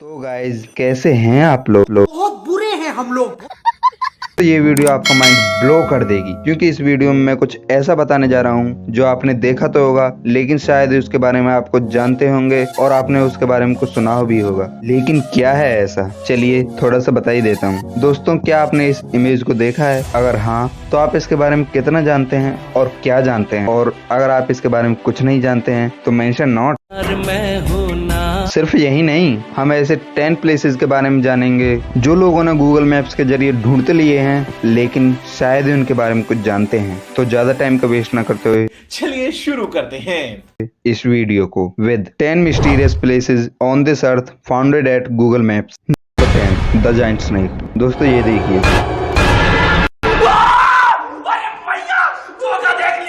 तो गाइज कैसे हैं आप लोग बहुत बुरे हैं हम लोग। तो ये वीडियो आपका माइंड ब्लो कर देगी क्योंकि इस वीडियो में मैं कुछ ऐसा बताने जा रहा हूँ जो आपने देखा तो होगा लेकिन शायद उसके बारे में आप कुछ जानते होंगे और आपने उसके बारे में कुछ सुना भी होगा। लेकिन क्या है ऐसा, चलिए थोड़ा सा बता ही देता हूँ। दोस्तों, क्या आपने इस इमेज को देखा है? अगर हाँ तो आप इसके बारे में कितना जानते हैं और क्या जानते हैं, और अगर आप इसके बारे में कुछ नहीं जानते हैं तो मेंशन नॉट। सिर्फ यही नहीं, हम ऐसे 10 प्लेसेस के बारे में जानेंगे जो लोगों ने गूगल मैप्स के जरिए ढूंढते लिए हैं लेकिन शायद ही उनके बारे में कुछ जानते हैं। तो ज्यादा टाइम का वेस्ट ना करते हुए चलिए शुरू करते हैं इस वीडियो को with 10 mysterious places on this earth founded at Google Maps. 10 the giant snake. दोस्तों ये देखिए।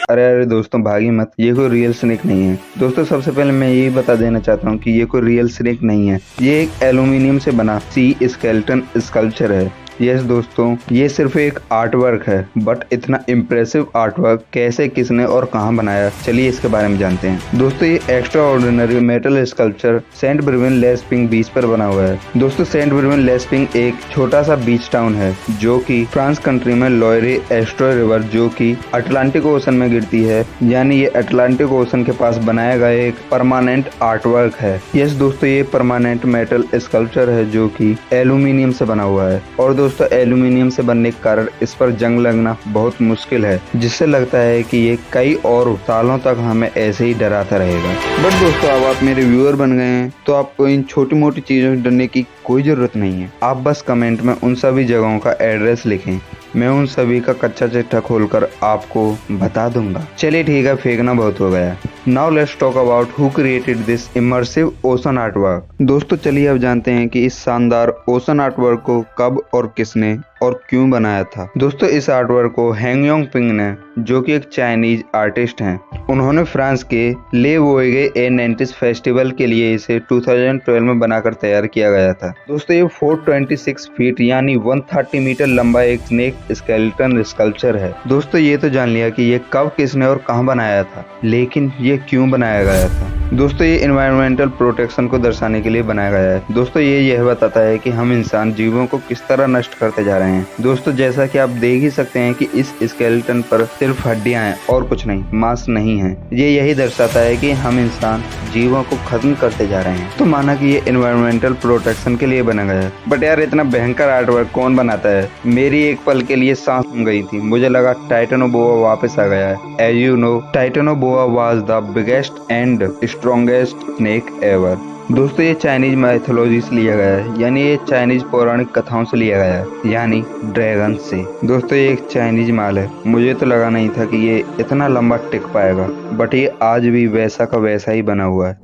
अरे दोस्तों भागी मत, ये कोई रियल स्नेक नहीं है। दोस्तों सबसे पहले मैं यही बता देना चाहता हूँ कि ये कोई रियल स्नेक नहीं है। ये एक एल्यूमिनियम से बना सी स्केलेटन स्कल्पचर है। यस दोस्तों, ये सिर्फ एक आर्ट वर्क है, बट इतना इम्प्रेसिव आर्ट वर्क कैसे, किसने और कहाँ बनाया, चलिए इसके बारे में जानते हैं। दोस्तों ये extraordinary metal sculpture Saint Brevin les Pins beach पर बना हुआ है। दोस्तों सेंट ब्रूवन लेस पिंग एक छोटा सा बीच टाउन है जो कि फ्रांस कंट्री में लोयरे एस्ट्रो रिवर जो कि अटलांटिक ओशन में गिरती है, यानी ये अटलांटिक ओशन के पास बनाया गया एक परमानेंट आर्ट वर्क है। यस दोस्तों, ये परमानेंट मेटल स्कल्पचर है जो कि एल्यूमिनियम से बना हुआ है। और दोस्तों एल्यूमिनियम से बनने के कारण इस पर जंग लगना बहुत मुश्किल है, जिससे लगता है कि ये कई और सालों तक हमें ऐसे ही डराता रहेगा। बट दोस्तों अब आप मेरे व्यूअर बन गए हैं तो आपको इन छोटी मोटी चीजों से डरने की कोई जरूरत नहीं है। आप बस कमेंट में उन सभी जगहों का एड्रेस लिखें, मैं उन सभी का कच्चा चिट्ठा खोलकर आपको बता दूंगा। चलिए ठीक है, फेंकना बहुत हो गया। Now let's talk about who created this immersive ocean art work. दोस्तों चलिए अब जानते हैं कि इस शानदार ओशन आर्ट वर्क को कब और किसने और क्यों बनाया था। दोस्तों इस आर्ट वर्क को हैंग योंग पिंग ने, जो कि एक चाइनीज आर्टिस्ट हैं, उन्होंने फ्रांस के ले वोएगे ए 90s फेस्टिवल के लिए इसे 2012 में बनाकर तैयार किया गया था। दोस्तों ये 426 फीट यानी 130 मीटर लंबा एक स्नेक स्केलेटन स्कल्पचर है। दोस्तों ये तो जान लिया कि ये कब, किसने और कहां बनाया था, लेकिन ये क्यों बनाया गया था। दोस्तों ये एनवायरमेंटल प्रोटेक्शन को दर्शाने के लिए बनाया गया है। दोस्तों ये यह बताता है कि हम इंसान जीवों को किस तरह नष्ट करते जा रहे हैं। दोस्तों जैसा कि आप देख ही सकते हैं कि इस स्केलेटन पर सिर्फ हड्डियां हैं और कुछ नहीं, मांस नहीं है। ये यही दर्शाता है कि हम इंसान जीवों को खत्म करते जा रहे हैं। तो माना कि ये एनवायरमेंटल प्रोटेक्शन के लिए बना गया है, बट यार इतना भयंकर आर्ट वर्क कौन बनाता है। मेरी एक पल के लिए सांस थम गई थी, मुझे लगा टाइटेनोबोआ वापस आ गया है। As you know titanoboa was the biggest and strongest snake ever. दोस्तों ये चाइनीज माइथोलॉजी से लिया गया है, यानी ये चाइनीज पौराणिक कथाओं से लिया गया है, यानी ड्रैगन से। दोस्तों ये एक चाइनीज माल है, मुझे तो लगा नहीं था कि ये इतना लंबा टिक पाएगा, बट ये आज भी वैसा का वैसा ही बना हुआ है।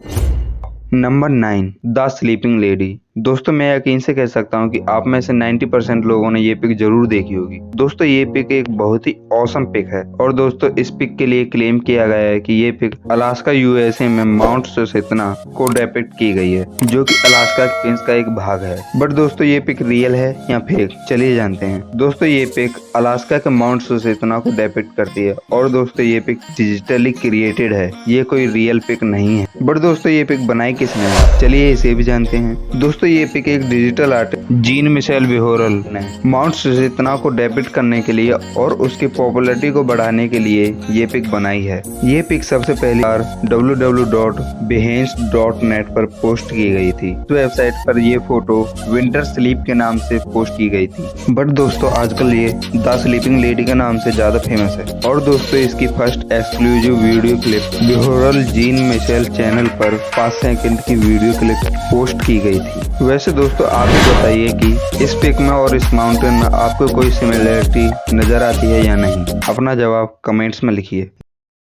Number 9 the sleeping lady. दोस्तों मैं यकीन से कह सकता हूँ कि आप में से 90% लोगों ने ये पिक जरूर देखी होगी। दोस्तों ये पिक एक बहुत ही औसम पिक है और दोस्तों इस पिक के लिए क्लेम किया गया है कि ये पिक अलास्का यूएसए में माउंट सुसेतना को डिपिक्ट की गई है, जो कि अलास्का प्रिंस का एक भाग है। बट दोस्तों ये पिक रियल है या फेक, चलिए जानते हैं। दोस्तों ये पिक अलास्का के माउंट सुसेतना को डिपिक्ट करती है और दोस्तों ये पिक डिजिटली क्रिएटेड है, ये कोई रियल पिक नहीं है। बट दोस्तों ये पिक बनाई किसने है, चलिए इसे भी जानते हैं। दोस्तों ये पिक एक डिजिटल आर्टिस्ट जीन मिशेल विहोरल ने माउंट सुसेतना को डिपिक्ट करने के लिए और उसकी पॉपुलैरिटी को बढ़ाने के लिए ये पिक बनाई है। ये पिक सबसे पहली बार www.behance.net पर पोस्ट की गई थी। तो वेबसाइट पर ये फोटो विंटर स्लीप के नाम से पोस्ट की गई थी, बट दोस्तों आजकल ये द स्लीपिंग लेडी के नाम से ज्यादा फेमस है। और दोस्तों इसकी फर्स्ट एक्सक्लूसिव वीडियो क्लिप विहोरल जीन मिशेल चैनल पर 5 सेकंड की वीडियो क्लिप पोस्ट की गई थी। वैसे दोस्तों आप बताइए कि इस पिक में और इस माउंटेन में आपको कोई सिमिलरिटी नजर आती है या नहीं। अपना जवाब कमेंट्स में लिखिए।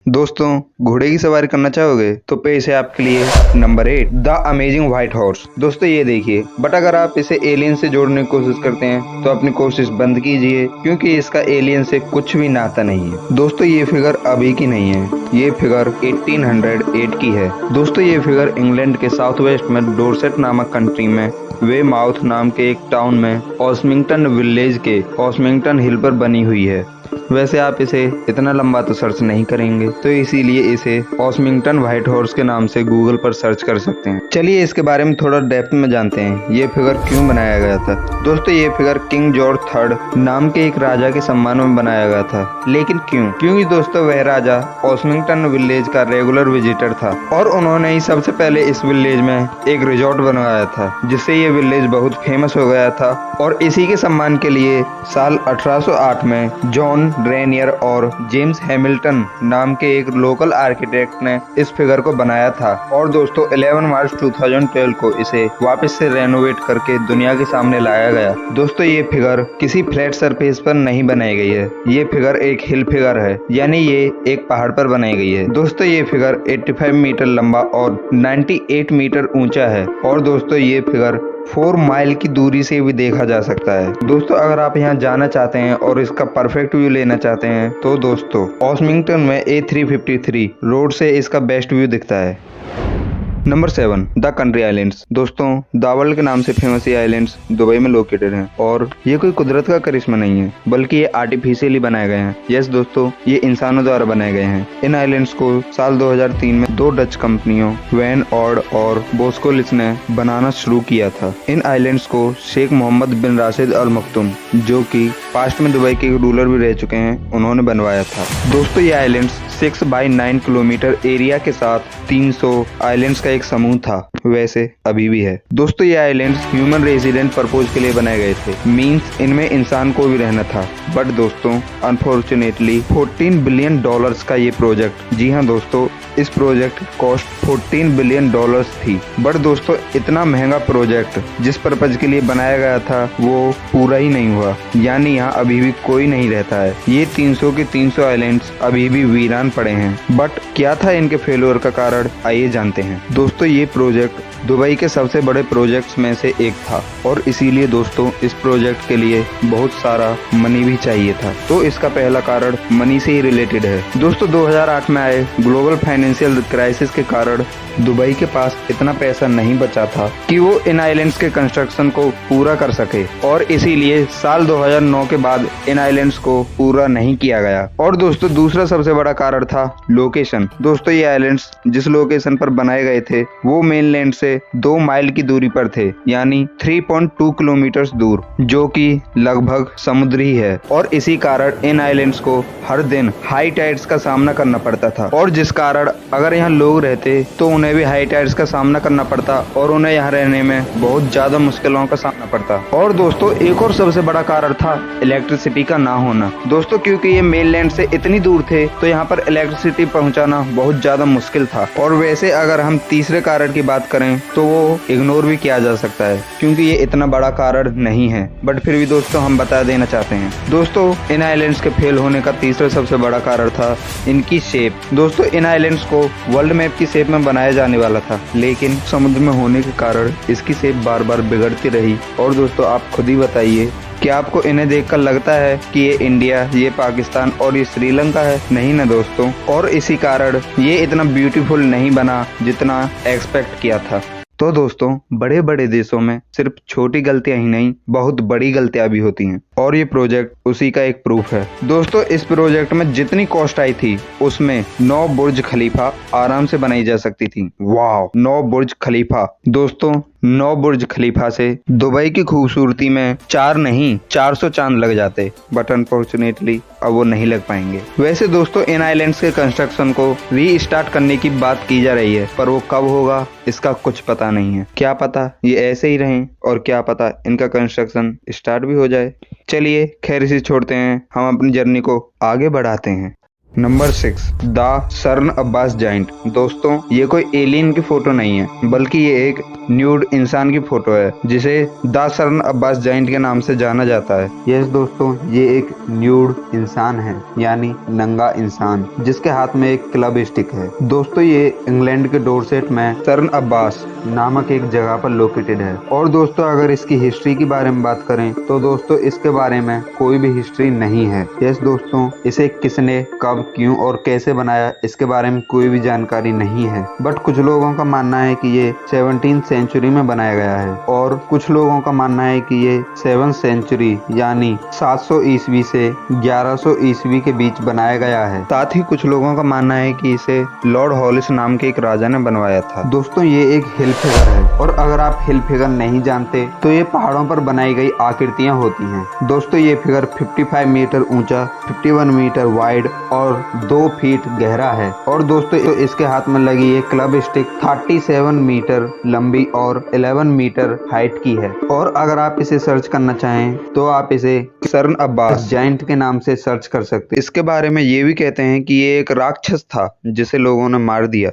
दोस्तों घोड़े की सवारी करना चाहोगे तो पेश है आपके लिए number 8 the amazing white horse. दोस्तों ये देखिए, बट अगर आप इसे एलियन से जोड़ने की कोशिश करते हैं तो अपनी कोशिश बंद कीजिए, क्योंकि इसका एलियन से कुछ भी नाता नहीं है। दोस्तों ये फिगर अभी की नहीं है, ये फिगर 1808 की है। दोस्तों ये फिगर इंग्लैंड के साउथ वेस्ट में डोरसेट नामक कंट्री में वे माउथ नाम के एक टाउन में ऑस्मिंगटन विलेज के ऑस्मिंगटन हिल पर बनी हुई है। वैसे आप इसे इतना लंबा तो सर्च नहीं करेंगे, तो इसीलिए इसे ऑस्मिंगटन व्हाइट हॉर्स के नाम से गूगल पर सर्च कर सकते हैं। चलिए इसके बारे में थोड़ा डेप्थ में जानते हैं, ये फिगर क्यों बनाया गया था। दोस्तों ये फिगर किंग जॉर्ज III नाम के एक राजा के सम्मान में बनाया गया था। लेकिन क्यों? क्योंकि दोस्तों वह राजा ऑस्मिंगटन विलेज का रेगुलर विजिटर था और उन्होंने ही सबसे पहले इस विलेज में एक रिजॉर्ट बनवाया था, जिससे ये विलेज बहुत फेमस हो गया था। और इसी के सम्मान के लिए साल 1808 में जॉन रेनियर और जेम्स हैमिल्टन नाम के एक लोकल आर्किटेक्ट ने इस फिगर को बनाया था। और दोस्तों 11 मार्च 2012 को इसे वापस से रेनोवेट करके दुनिया के सामने लाया गया। दोस्तों ये फिगर किसी फ्लैट सरफेस पर नहीं बनाई गई है, ये फिगर एक हिल फिगर है, यानी ये एक पहाड़ पर बनाई गई है। दोस्तों ये फिगर 85 मीटर लंबा और 98 मीटर ऊंचा है। और दोस्तों ये फिगर 4 माइल की दूरी से भी देखा जा सकता है। दोस्तों अगर आप यहाँ जाना चाहते हैं और इसका परफेक्ट व्यू लेना चाहते हैं तो दोस्तों ऑस्मिंगटन में A353 रोड से इसका बेस्ट व्यू दिखता है। Number 7 the country islands. दोस्तों दावल के नाम से फेमस ये आइलैंड्स दुबई में लोकेटेड हैं और ये कोई कुदरत का करिश्मा नहीं है, बल्कि ये आर्टिफिशियली बनाए गए हैं। यस दोस्तों, ये इंसानों द्वारा बनाए गए हैं। इन आइलैंड्स को साल 2003 में 2 डच कंपनियों वैन ऑड और बोस्कोलिस ने बनाना शुरू किया था। इन आइलैंड्स को शेख मोहम्मद बिन राशिद अल मखदूम, जो कि पास्ट में दुबई के रूलर भी रह चुके हैं, उन्होंने बनवाया था। दोस्तों ये आइलैंड्स 6 बाई 9 किलोमीटर एरिया के साथ 300 आइलैंड्स का एक समूह था, वैसे अभी भी है। दोस्तों ये आइलैंड्स ह्यूमन रेजिडेंट पर्पज के लिए बनाए गए थे, मींस इनमें इंसान को भी रहना था। बट दोस्तों अनफॉर्चुनेटली $14 बिलियन का ये प्रोजेक्ट, जी हाँ दोस्तों, इस प्रोजेक्ट कॉस्ट $14 बिलियन थी। बट दोस्तों इतना महंगा प्रोजेक्ट जिस पर्पज के लिए बनाया गया था वो पूरा ही नहीं हुआ, यानी यहाँ अभी भी कोई नहीं रहता है। ये 300 के 300 आइलैंड्स अभी भी वीरान पड़े हैं। बट क्या था इनके फेल्योर का कारण, आइए जानते हैं। दोस्तों ये प्रोजेक्ट दुबई के सबसे बड़े प्रोजेक्ट्स में से एक था और इसीलिए दोस्तों इस प्रोजेक्ट के लिए बहुत सारा मनी भी चाहिए था। तो इसका पहला कारण मनी से ही रिलेटेड है। दोस्तों 2008 में आए ग्लोबल फाइनेंशियल क्राइसिस के कारण दुबई के पास इतना पैसा नहीं बचा था कि वो इन आइलैंड्स के कंस्ट्रक्शन को पूरा कर सके और इसीलिए साल 2009 के बाद इन आइलैंड्स को पूरा नहीं किया गया। और दोस्तों दूसरा सबसे बड़ा कारण था लोकेशन। दोस्तों ये आइलैंड्स जिस लोकेशन पर बनाए गए थे वो मेनलैंड से 2 माइल की दूरी पर थे, यानी 3.2 किलोमीटर दूर, जो कि लगभग समुद्री है। और इसी कारण इन आइलैंड्स को हर दिन हाई टाइड्स का सामना करना पड़ता था और जिस कारण अगर यहाँ लोग रहते तो उन्हें भी हाई टाइड्स का सामना करना पड़ता और उन्हें यहाँ रहने में बहुत ज्यादा मुश्किलों का सामना पड़ता। और दोस्तों एक और सबसे बड़ा कारण था इलेक्ट्रिसिटी का ना होना। दोस्तों क्योंकि ये मेनलैंड से इतनी दूर थे तो यहाँ पर इलेक्ट्रिसिटी पहुँचाना बहुत ज्यादा मुश्किल था। और वैसे अगर हम तीसरे कारण की बात करें तो वो इग्नोर भी किया जा सकता है क्योंकि ये इतना बड़ा कारण नहीं है, बट फिर भी दोस्तों हम बता देना चाहते हैं। दोस्तों इन आइलैंड्स के फेल होने का तीसरा सबसे बड़ा कारण था इनकी शेप। दोस्तों इन आइलैंड्स को वर्ल्ड मैप की शेप में बनाया जाने वाला था, लेकिन समुद्र में होने के कारण इसकी शेप बार बार बिगड़ती रही। और दोस्तों आप खुद ही बताइए, क्या आपको इन्हें देखकर लगता है कि ये इंडिया, ये पाकिस्तान और ये श्रीलंका है? नहीं ना दोस्तों। और इसी कारण ये इतना ब्यूटीफुल नहीं बना जितना एक्सपेक्ट किया था। तो दोस्तों बड़े बड़े देशों में सिर्फ छोटी गलतियां ही नहीं, बहुत बड़ी गलतियां भी होती हैं और ये प्रोजेक्ट उसी का एक प्रूफ है। दोस्तों इस प्रोजेक्ट में जितनी कॉस्ट आई थी उसमें 9 बुर्ज खलीफा आराम से बनाई जा सकती थी। वाह, 9 बुर्ज खलीफा। दोस्तों 9 बुर्ज खलीफा से दुबई की खूबसूरती में 4 नहीं 400 चांद लग जाते, बट अनफॉर्चुनेटली अब वो नहीं लग पाएंगे। वैसे दोस्तों इन आइलैंड्स के कंस्ट्रक्शन को रीस्टार्ट करने की बात की जा रही है, पर वो कब होगा इसका कुछ पता नहीं है। क्या पता ये ऐसे ही रहें और क्या पता इनका कंस्ट्रक्शन स्टार्ट भी हो जाए। चलिए खैर इसे छोड़ते हैं, हम अपनी जर्नी को आगे बढ़ाते हैं। नंबर 6 द सर्न अब्बास जाइंट। दोस्तों ये कोई एलियन की फोटो नहीं है, बल्कि ये एक न्यूड इंसान की फोटो है जिसे द सर्न अब्बास जाइंट के नाम से जाना जाता है। यस दोस्तों, ये एक न्यूड इंसान है, यानी नंगा इंसान, जिसके हाथ में एक क्लब स्टिक है। दोस्तों ये इंग्लैंड के डोरसेट में सर्न अब्बास नामक एक जगह पर लोकेटेड है। और दोस्तों अगर इसकी हिस्ट्री के बारे में बात करें तो दोस्तों इसके बारे में कोई भी हिस्ट्री नहीं है। यस दोस्तों, इसे किसने, कब कब, क्यों और कैसे बनाया इसके बारे में कोई भी जानकारी नहीं है। बट कुछ लोगों का मानना है कि ये 17th सेंचुरी में बनाया गया है और कुछ लोगों का मानना है कि ये 7th सेंचुरी यानी 700 ईस्वी से 1100 ईस्वी के बीच बनाया गया है। साथ ही कुछ लोगों का मानना है कि इसे लॉर्ड हॉलिस नाम के एक राजा ने बनवाया था। दोस्तों ये एक हिल फिगर है और अगर आप हिल फिगर नहीं जानते तो ये पहाड़ों पर बनाई गई आकृतियां होती हैं। दोस्तों ये फिगर 55 मीटर ऊंचा, 51 मीटर वाइड और 2 फीट गहरा है। और दोस्तों इसके हाथ में लगी ये क्लब स्टिक 37 मीटर लंबी और 11 मीटर हाइट की है। और अगर आप इसे सर्च करना चाहें तो आप इसे सर्न अब्बास जाइंट के नाम से सर्च कर सकते हैं। इसके बारे में ये भी कहते हैं कि ये एक राक्षस था जिसे लोगों ने मार दिया।